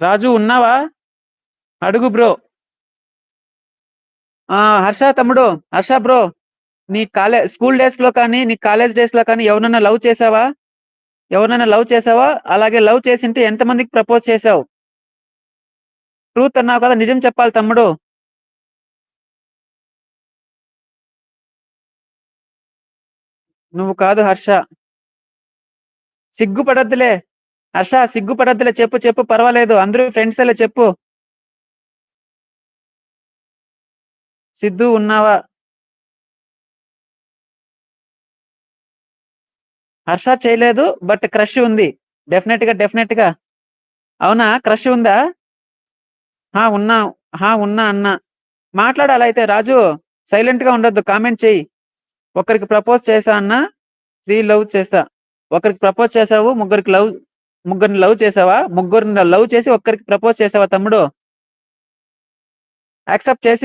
రాజు ఉన్నావా? అడుగు బ్రో. హర్ష తమ్ముడు, హర్ష బ్రో, నీ స్కూల్ డేస్ లో కానీ నీ కాలేజ్ డేస్ లో కానీ ఎవరినైనా లవ్ చేసావా? ఎవరినైనా లవ్ చేసావా? అలాగే లవ్ చేసింటే ఎంతమందికి ప్రపోజ్ చేసావు? ట్రూత్ అన్నావు కదా, నిజం చెప్పాలి తమ్ముడు. నువ్వు కాదు హర్ష. సిగ్గుపడొద్దులే. హర్ష సిగ్గుపడొద్దులే, చెప్పు చెప్పు, పర్వాలేదు, అందరూ ఫ్రెండ్స్ అలే, చెప్పు. సిద్ధు ఉన్నావా? హర్ష చేయలేదు, బట్ క్రష్ ఉంది. డెఫినెట్ గా. అవునా, క్రష్ ఉందా? ఉన్నా. ఉన్నా అన్నా. మాట్లాడాలి అయితే రాజు. సైలెంట్ గా ఉండొద్దు, కామెంట్ చెయ్యి. ఒకరికి ప్రపోజ్ చేశా అన్నా, 3 లవ్ చేశా. ఒకరికి ప్రపోజ్ చేసావు, ముగ్గురిని లవ్ చేసావా? ముగ్గురిని లవ్ చేసి ఒక్కరికి ప్రపోజ్ చేసావా తమ్ముడు? యాక్సెప్ట్ చేసి